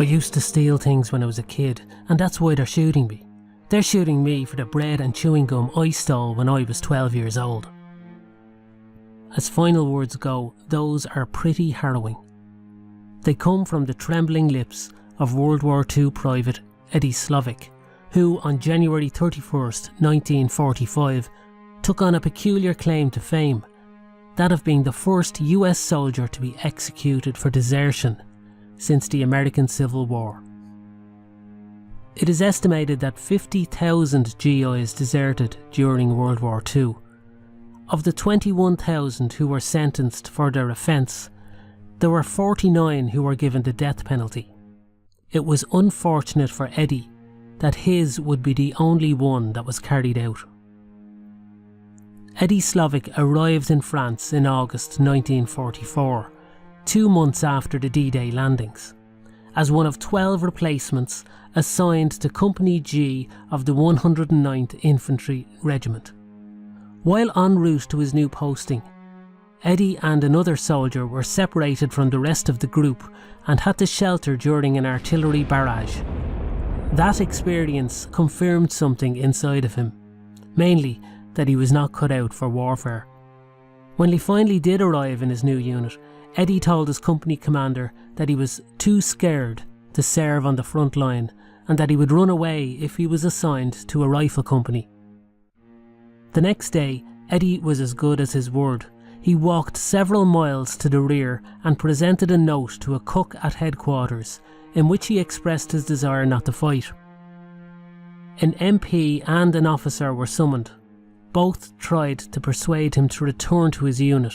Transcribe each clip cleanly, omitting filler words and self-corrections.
I used to steal things when I was a kid, and that's why they're shooting me. They're shooting me for the bread and chewing gum I stole when I was 12 years old. As final words go, those are pretty harrowing. They come from the trembling lips of World War II Private Eddie Slovik, who on January 31st, 1945, took on a peculiar claim to fame, that of being the first US soldier to be executed for desertion since the American Civil War. It is estimated that 50,000 GIs deserted during World War II. Of the 21,000 who were sentenced for their offence, there were 49 who were given the death penalty. It was unfortunate for Eddie that his would be the only one that was carried out. Eddie Slovik arrived in France in August 1944, 2 months after the D-Day landings, as one of 12 replacements assigned to Company G of the 109th Infantry Regiment. While en route to his new posting, Eddie and another soldier were separated from the rest of the group and had to shelter during an artillery barrage. That experience confirmed something inside of him, mainly that he was not cut out for warfare. When he finally did arrive in his new unit, Eddie told his company commander that he was too scared to serve on the front line and that he would run away if he was assigned to a rifle company. The next day, Eddie was as good as his word. He walked several miles to the rear and presented a note to a cook at headquarters in which he expressed his desire not to fight. An MP and an officer were summoned. Both tried to persuade him to return to his unit.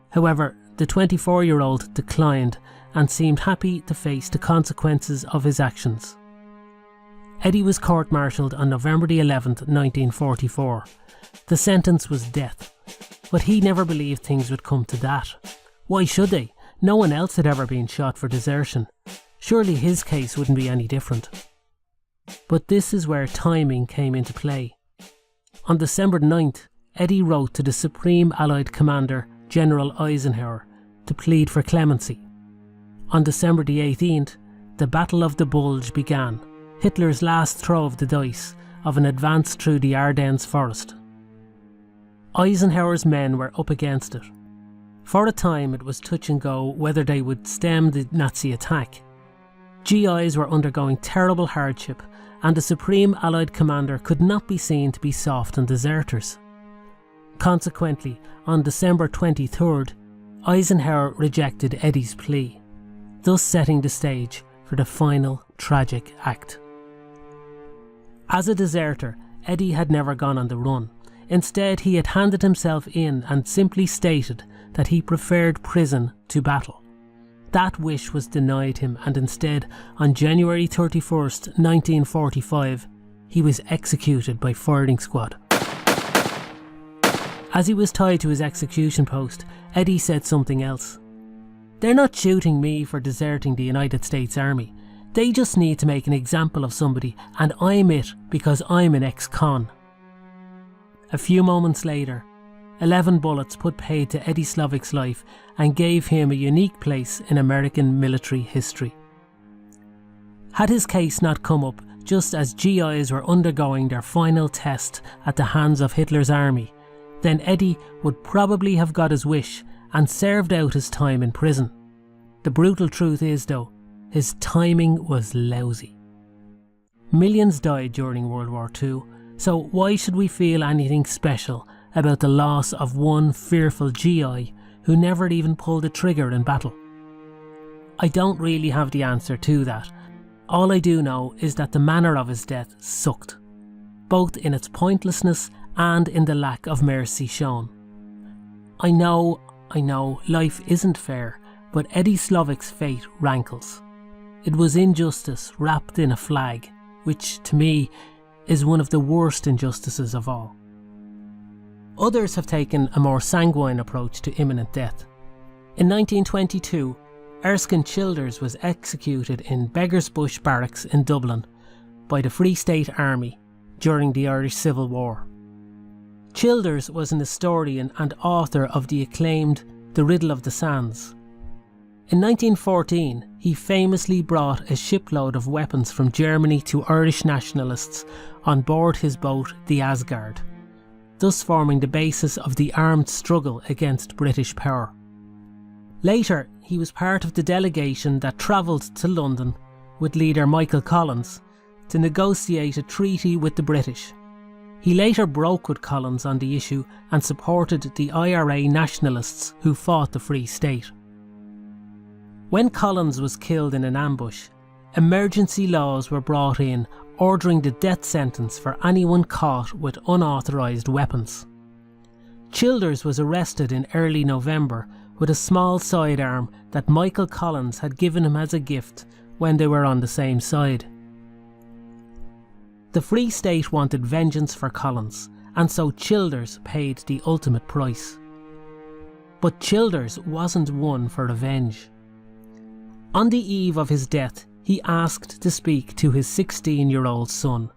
However, the 24-year-old declined and seemed happy to face the consequences of his actions. Eddie was court-martialed on November the 11th, 1944. The sentence was death, but he never believed things would come to that. Why should they? No one else had ever been shot for desertion. Surely his case wouldn't be any different. But this is where timing came into play. On December 9th, Eddie wrote to the Supreme Allied Commander, General Eisenhower, to plead for clemency. On December the 18th, the Battle of the Bulge began, Hitler's last throw of the dice of an advance through the Ardennes forest. Eisenhower's men were up against it. For a time it was touch and go whether they would stem the Nazi attack. GIs were undergoing terrible hardship, and the Supreme Allied Commander could not be seen to be soft on deserters. Consequently, on December 23rd, Eisenhower rejected Eddie's plea, thus setting the stage for the final tragic act. As a deserter, Eddie had never gone on the run. Instead, he had handed himself in and simply stated that he preferred prison to battle. That wish was denied him, and instead, on January 31st, 1945, he was executed by firing squad. As he was tied to his execution post, Eddie said something else. "They're not shooting me for deserting the United States Army. They just need to make an example of somebody, and I'm it because I'm an ex-con." A few moments later, 11 bullets put paid to Eddie Slovik's life and gave him a unique place in American military history. Had his case not come up just as GIs were undergoing their final test at the hands of Hitler's army, then Eddie would probably have got his wish and served out his time in prison. The brutal truth is, though, his timing was lousy. Millions died during World War II, so why should we feel anything special about the loss of one fearful GI who never even pulled a trigger in battle? I don't really have the answer to that. All I do know is that the manner of his death sucked, both in its pointlessness and in the lack of mercy shown. I know, life isn't fair, but Eddie Slovik's fate rankles. It was injustice wrapped in a flag, which, to me, is one of the worst injustices of all. Others have taken a more sanguine approach to imminent death. In 1922, Erskine Childers was executed in Beggar's Bush Barracks in Dublin by the Free State Army during the Irish Civil War. Childers was an historian and author of the acclaimed The Riddle of the Sands. In 1914, he famously brought a shipload of weapons from Germany to Irish nationalists on board his boat, the Asgard, thus forming the basis of the armed struggle against British power. Later, he was part of the delegation that travelled to London with leader Michael Collins to negotiate a treaty with the British. He later broke with Collins on the issue and supported the IRA nationalists who fought the Free State. When Collins was killed in an ambush, emergency laws were brought in ordering the death sentence for anyone caught with unauthorised weapons. Childers was arrested in early November with a small sidearm that Michael Collins had given him as a gift when they were on the same side. The Free State wanted vengeance for Collins, and so Childers paid the ultimate price. But Childers wasn't one for revenge. On the eve of his death, he asked to speak to his 16-year-old son,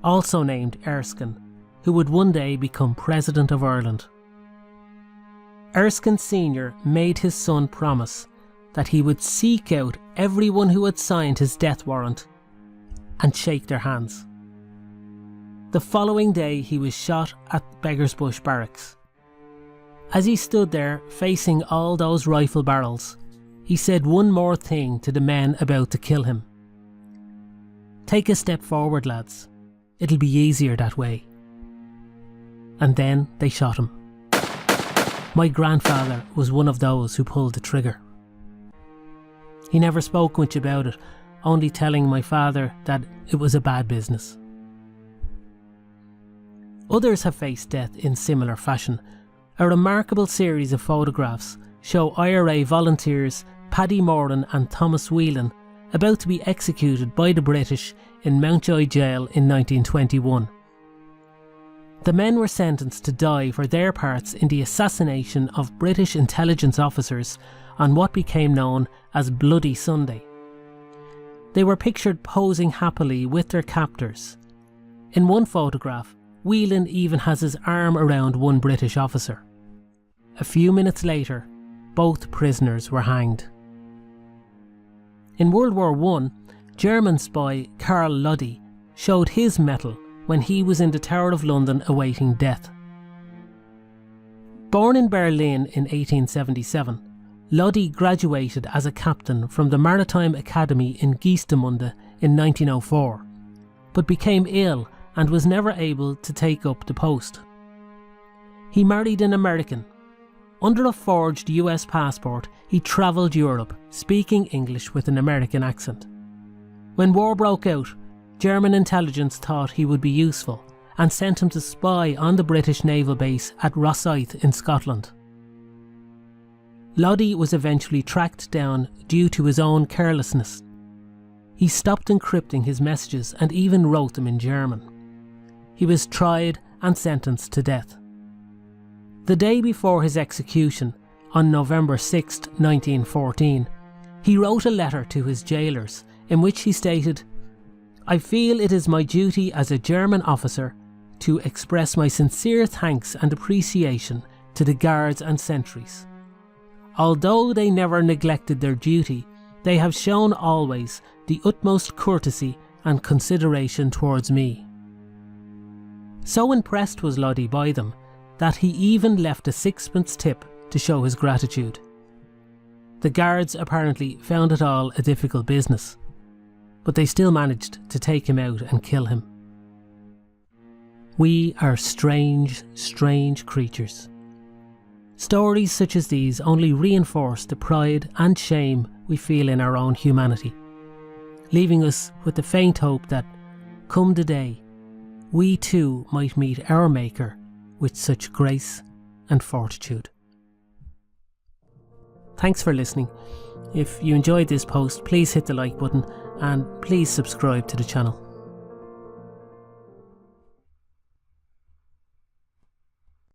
also named Erskine, who would one day become President of Ireland. Erskine Sr. made his son promise that he would seek out everyone who had signed his death warrant and shake their hands. The following day he was shot at Beggar's Bush Barracks. As he stood there facing all those rifle barrels, he said one more thing to the men about to kill him. "Take a step forward, lads. It'll be easier that way." And then they shot him. My grandfather was one of those who pulled the trigger. He never spoke much about it, only telling my father that it was a bad business. Others have faced death in similar fashion. A remarkable series of photographs show IRA volunteers Paddy Moran and Thomas Whelan about to be executed by the British in Mountjoy Jail in 1921. The men were sentenced to die for their parts in the assassination of British intelligence officers on what became known as Bloody Sunday. They were pictured posing happily with their captors. In one photograph, Whelan even has his arm around one British officer. A few minutes later, both prisoners were hanged. In World War I, German spy Karl Luddy showed his mettle when he was in the Tower of London awaiting death. Born in Berlin in 1877, Luddy graduated as a captain from the Maritime Academy in Geestemünde in 1904, but became ill and was never able to take up the post. He married an American. Under a forged US passport, he travelled Europe, speaking English with an American accent. When war broke out, German intelligence thought he would be useful and sent him to spy on the British naval base at Rosyth in Scotland. Luddy was eventually tracked down due to his own carelessness. He stopped encrypting his messages and even wrote them in German. He was tried and sentenced to death. The day before his execution, on November 6, 1914, he wrote a letter to his jailers in which he stated, "I feel it is my duty as a German officer to express my sincere thanks and appreciation to the guards and sentries. Although they never neglected their duty, they have shown always the utmost courtesy and consideration towards me." So impressed was Luddy by them that he even left a sixpence tip to show his gratitude. The guards apparently found it all a difficult business, but they still managed to take him out and kill him. We are strange, strange creatures. Stories such as these only reinforce the pride and shame we feel in our own humanity, leaving us with the faint hope that, come the day, we too might meet our Maker with such grace and fortitude. Thanks for listening. If you enjoyed this post, please hit the like button and please subscribe to the channel.